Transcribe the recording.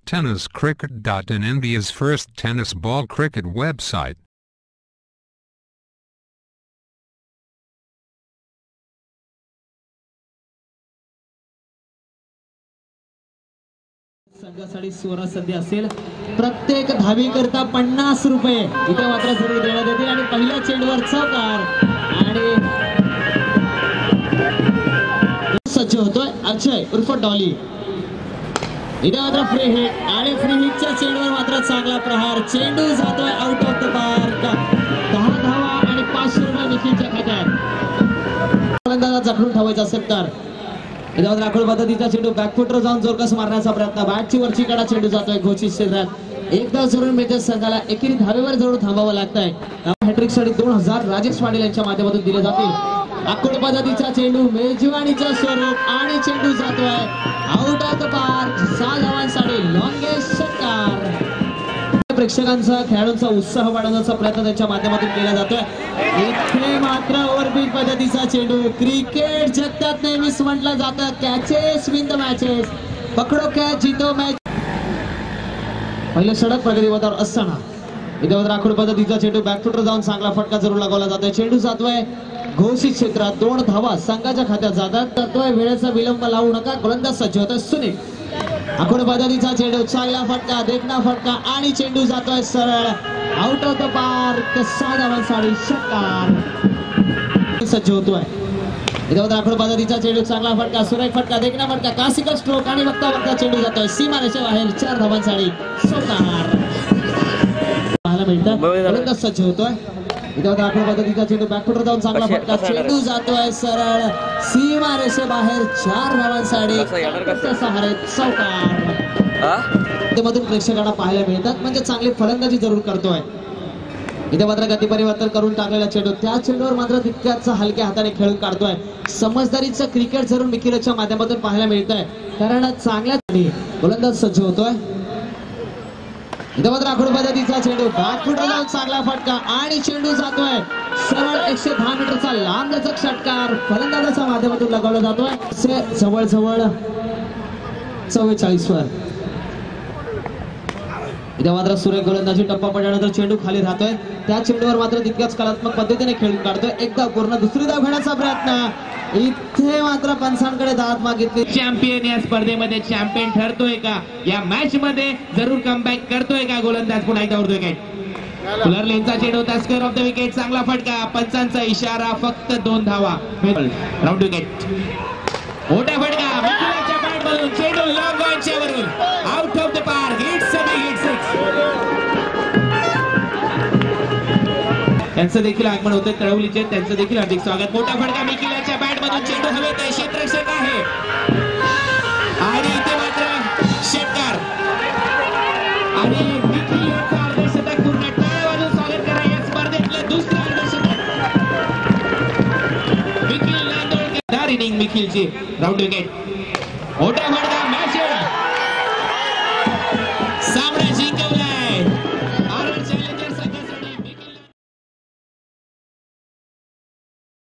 TennisCricket.in, India's first tennis ball cricket website. संघासाठी सुवर्ण संधी असेल. प्रत्येक धावी करता 50 रुपये इथे मात्र जरूर देण्यात येतील आणि पहिल्या चेंडूवर चौकार आणि सज्ज होतोय अक्षय उर्फ डॉली. इथे मात्र फ्री हिट आणि फ्री हिटच्या चेंडूवर मात्र चांगला प्रहार. चेंडू जातोय आउट ऑफ द पार्क. 10 धावा आणि 500 रुपये निखिलच्या खात्यात. फलंदाजाला जखडून ठेवायचा असेल तर इथे मात्र राखोड पद्धतीचा चेंडू बॅकफुटवर जाऊन जोरकस मारण्याचा प्रयत्न. बॅटची वरची कडा चेंडू जातोय घोषित क्षेत्रात. एकदा जरूर मेजर संघाला एकेरी धावेवर जरूर थांबावं लागतंय. हॅट्रिक साठी 2000 राजेश पाटील यांच्या माध्यमातून दिले जातील. राखोड पद्धतीचा चेंडू मेजवानीचं स्वरूप आणि चेंडू जातोय आउट ऑफ द पार्क. 6 धावांसाठी लॉंगेस्ट षटकार. प्रेक्षकांचा खेळाडूंचा उत्साह वाढवण्याचा प्रयत्न त्यांच्या माध्यमातून केला जातोय. इथे मात्र ओव्हरबीट पद्धतीचा चेंडू. क्रिकेट जगतात नेहमीच म्हटलं जातं कॅचेस विन द मॅचेस. पकडो कॅच जितो मॅच. पहिलं षटक प्रगतीपथावर असताना इथे राखोड पद्धतीचा चेंडू बॅकफुटवर जाऊन चांगला फटका जरूर लगावला जातोय. चेंडू जातोय घोषित क्षेत्रात. 2 धावा संघाच्या खात्यात जातात. जातोय वेळेचा विलंब लावू नका. गोलंदाज सज्ज होतोय सुनील. राखोड पद्धतीचा चेंडू चांगला फटका देखना फटका आणि चेंडू जातोय सरळ आउट ऑफ द पार्क. 6 धावांसाठी षटकार सज्ज होतोय. इथे राखोड पद्धतीचा चेंडू चांगला फटका सुरेख फटका देखना फटका क्लासिकल स्ट्रोक आणि बघता बघता चेंडू जातोय सीमारेषे बाहेर. 4 धावांसाठी षटकार पाहायला मिळतं. गोलंदाज सज्ज होतोय. इथे राखोड पद्धतीचा चेंडू बॅकफुटवर जाऊन चांगला फटका. चेंडू जातोय सरळ सीमारेषे बाहेर. 4 धावांसाठी चौकार मधून प्रेक्षकांना पाहायला मिळतात. म्हणजे चांगली फलंदाजी जरूर करतोय. इथे मात्र गती परिवर्तन करून टाकलेला चेंडू त्या चेंडूवर मात्र तितक्याच हलक्या हाताने खेळून काढतोय. समजदारीचं क्रिकेट जरूर मिकिलच्या माध्यमातून पाहायला मिळतंय. कारण चांगल्या गोलंदाज सज्ज होतोय. इथे मात्र राखोड पद्धतीचा चेंडू बॅकफुटवर जाऊन चांगला फटका आणि चेंडू जातोय सरळ 110 मीटरचा लांबलचक षटकार फलंदाजाच्या माध्यमातून लगावला जातोय. जवळजवळ 44 वर. इथे मात्र सुरेख गोलंदाजी टप्पा पडल्यानंतर चेंडू खाली राहतोय. त्या चेंडूवर मात्र तितक्याच कलात्मक पद्धतीने खेळून काढतोय. एकदा पूर्ण दुसरी धाव घेण्याचा प्रयत्न. इथे मात्र पंचांकडे दाद मागितली. चॅम्पियन या स्पर्धेमध्ये चॅम्पियन ठरतोय का? या मॅच मध्ये जरूर कमबॅक करतोय का गोलंदाज? पुन्हा एकदा उडतोय विकेट. कुलर लेनचा चेंडू स्क्वेअर ऑफ द विकेट. चांगला फटका. पंचांचा इशारा. फक्त 2 धावा. Round wicket. मोठा फटका मिकिलच्या बॅट मधून. चेंडू लॉंग ऑनच्या वरून out of the park. Hits आणि हिट 6. त्यांचं देखील आगमन होते तळवलीचे. त्यांचं देखील हार्दिक स्वागत. मोठा फटका मिकिलच्या बॅट मधून. चेंडू हवेत आहे. क्षेत्ररक्षक आहे आणि इथे मात्र षटकार आणि मिकिल यांचा अर्धशतक पूर्ण. टाळ्या वाजवून स्वागत करा या स्पर्धेतलं दुसरं अर्धशतक मिकिल नांदोळकर. इनिंग मिकिलची. Round wicket. मोठा फटका